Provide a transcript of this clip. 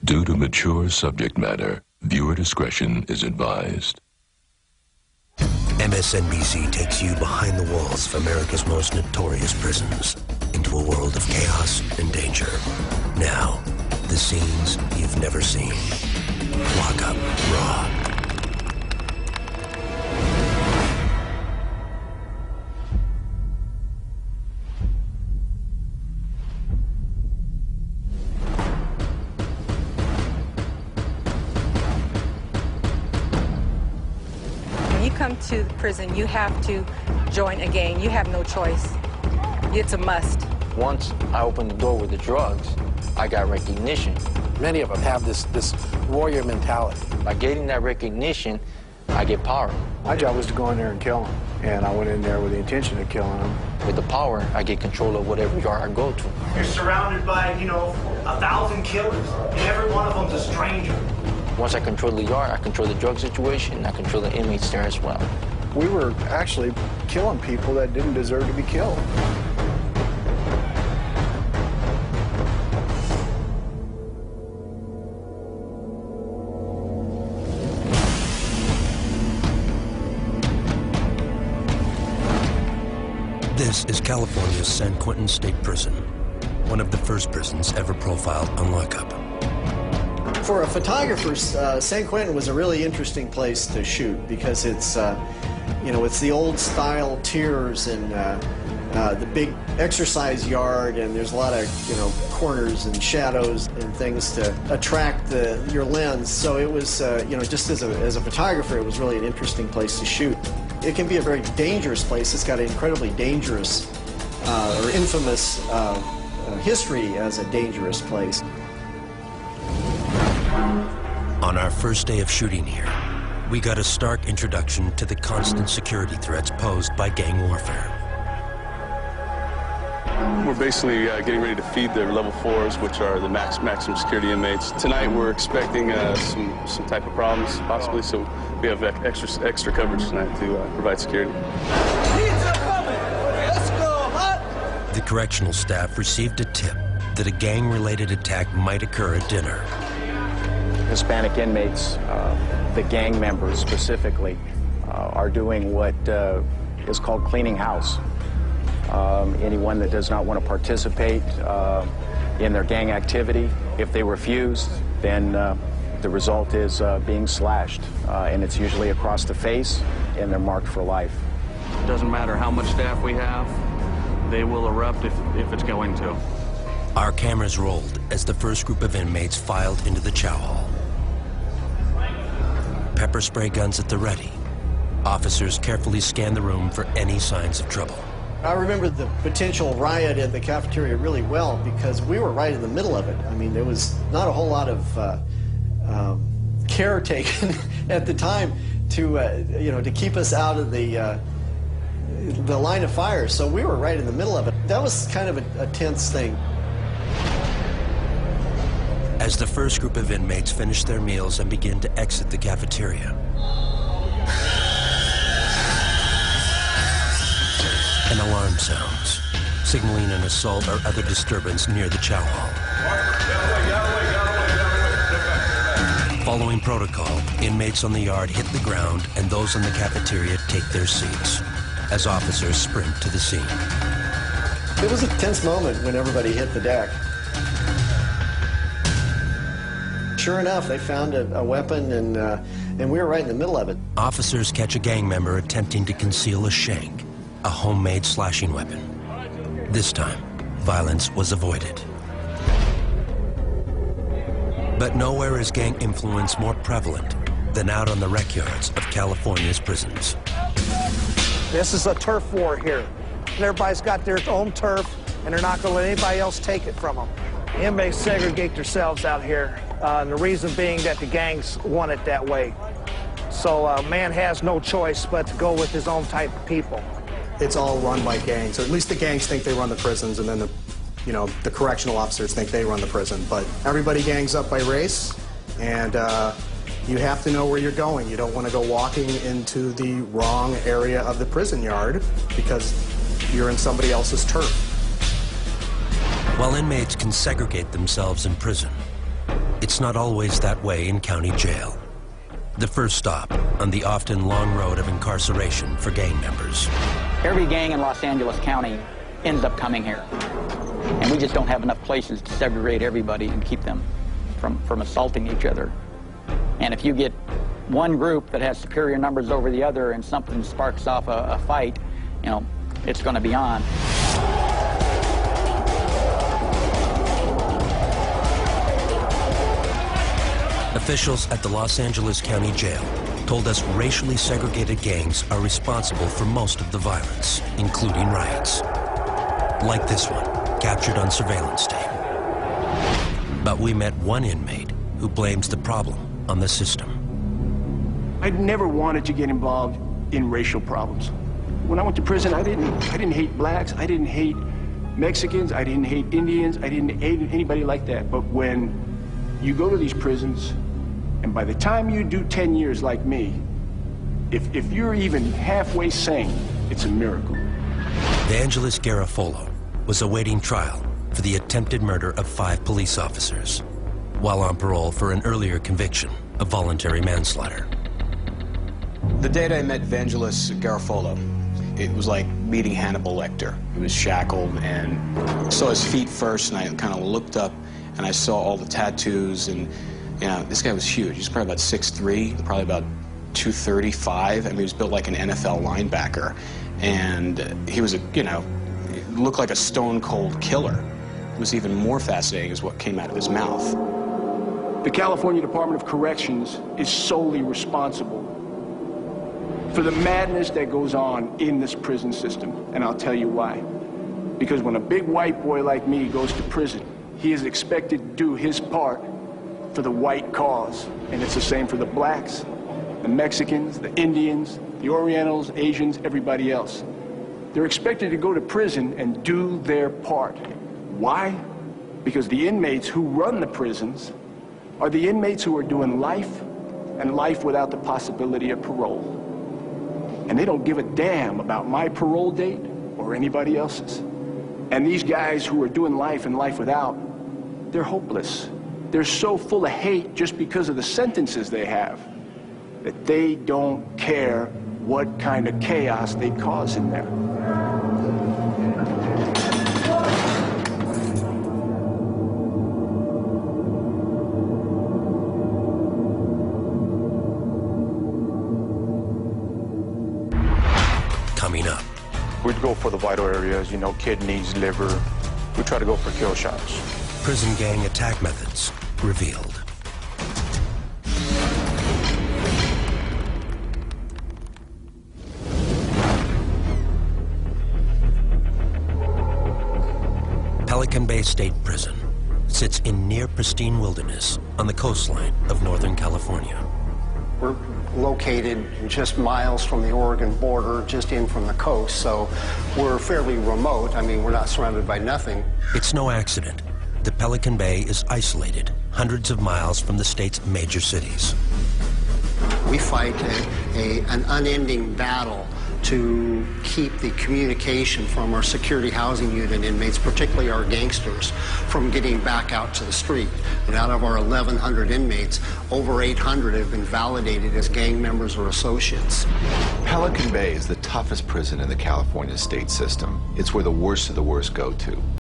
Due to mature subject matter, viewer discretion is advised. MSNBC takes you behind the walls of America's most notorious prisons into a world of chaos and danger. Now, the scenes you've never seen. Lockup Raw. When you come to the prison, you have to join a gang. You have no choice. It's a must. Once I opened the door with the drugs, I got recognition. Many of them have this warrior mentality. By getting that recognition, I get power. My job was to go in there and kill them, and I went in there with the intention of killing them. With the power, I get control of whatever yard I go to. You're surrounded by, 1,000 killers, and every one of them's a stranger. Once I control the yard, I control the drug situation, and I control the inmates there as well. We were actually killing people that didn't deserve to be killed. This is California's San Quentin State Prison, one of the first prisons ever profiled on Lockup. For a photographer, San Quentin was a really interesting place to shoot because it's, it's the old style tiers and the big exercise yard, and there's a lot of, corners and shadows and things to attract your lens. So it was, just as a photographer, it was really an interesting place to shoot. It can be a very dangerous place. It's got an incredibly dangerous or infamous history as a dangerous place. On our first day of shooting here, we got a stark introduction to the constant security threats posed by gang warfare. We're basically getting ready to feed the level 4s, which are the maximum security inmates. Tonight we're expecting some type of problems, possibly, so we have extra coverage tonight to provide security. Let's go, hot! The correctional staff received a tip that a gang-related attack might occur at dinner. Hispanic inmates, the gang members specifically, are doing what is called cleaning house. Anyone that does not want to participate in their gang activity, if they refuse, then the result is being slashed, and it's usually across the face, and they're marked for life. It doesn't matter how much staff we have, they will erupt if it's going to. Our cameras rolled as the first group of inmates filed into the chow hall. Pepper spray guns at the ready. Officers carefully scanned the room for any signs of trouble. I remember the potential riot at the cafeteria really well because we were right in the middle of it. I mean, there was not a whole lot of care taken at the time to keep us out of the line of fire. So we were right in the middle of it. That was kind of a tense thing. As the first group of inmates finished their meals and began to exit the cafeteria, an alarm sounds, signaling an assault or other disturbance near the chow hall. Following protocol, inmates on the yard hit the ground and those in the cafeteria take their seats as officers sprint to the scene. It was a tense moment when everybody hit the deck. Sure enough, they found a weapon, and we were right in the middle of it. Officers catch a gang member attempting to conceal a shank, a homemade slashing weapon. This time, violence was avoided. But nowhere is gang influence more prevalent than out on the rec yards of California's prisons. This is a turf war here. Everybody's got their own turf, and they're not going to let anybody else take it from them. The inmates segregate themselves out here, and the reason being that the gangs want it that way. So a man has no choice but to go with his own type of people. It's all run by gangs, or at least the gangs think they run the prisons, and then the correctional officers think they run the prison. But everybody gangs up by race, and you have to know where you're going. You don't want to go walking into the wrong area of the prison yard because you're in somebody else's turf. While inmates can segregate themselves in prison, It's not always that way in county jail. The first stop on the often long road of incarceration for gang members. Every gang in Los Angeles County ends up coming here. And we just don't have enough places to segregate everybody and keep them from assaulting each other. And if you get one group that has superior numbers over the other and something sparks off a fight, you know, it's going to be on. Officials at the Los Angeles County Jail told us racially segregated gangs are responsible for most of the violence, including riots. Like this one, captured on surveillance tape. But we met one inmate who blames the problem on the system. I never wanted to get involved in racial problems. When I went to prison, I didn't hate blacks, I didn't hate Mexicans, I didn't hate Indians, I didn't hate anybody like that. But when you go to these prisons, and by the time you do 10 years like me, if you're even halfway sane, it's a miracle. Vangelis Garofalo was awaiting trial for the attempted murder of 5 police officers, while on parole for an earlier conviction of voluntary manslaughter. The day that I met Vangelis Garofalo, it was like meeting Hannibal Lecter. He was shackled, and I saw his feet first, and I kind of looked up, and I saw all the tattoos, and you know, this guy was huge. He's probably about 6'3", probably about 235. I mean, he was built like an NFL linebacker, and he was looked like a stone-cold killer. What was even more fascinating is what came out of his mouth. The California Department of Corrections is solely responsible for the madness that goes on in this prison system, and I'll tell you why. Because when a big white boy like me goes to prison, he is expected to do his part for the white cause, and it's the same for the blacks, the Mexicans, the Indians, the Orientals, Asians, everybody else. They're expected to go to prison and do their part. Why? Because the inmates who run the prisons are the inmates who are doing life, and life without the possibility of parole. And they don't give a damn about my parole date or anybody else's. And these guys who are doing life and life without, they're hopeless. They're so full of hate just because of the sentences they have that they don't care what kind of chaos they cause in there. Coming up. We'd go for the vital areas, you know, kidneys, liver. We try to go for kill shots. Prison gang attack methods revealed. Pelican Bay State Prison sits in near pristine wilderness on the coastline of Northern California. We're located just miles from the Oregon border, just in from the coast, so we're fairly remote. I mean, we're not surrounded by nothing. It's no accident. The Pelican Bay is isolated, hundreds of miles from the state's major cities. We fight an unending battle to keep the communication from our security housing unit inmates, particularly our gangsters, from getting back out to the street. And out of our 1,100 inmates, over 800 have been validated as gang members or associates. Pelican Bay is the toughest prison in the California state system. It's where the worst of the worst go to.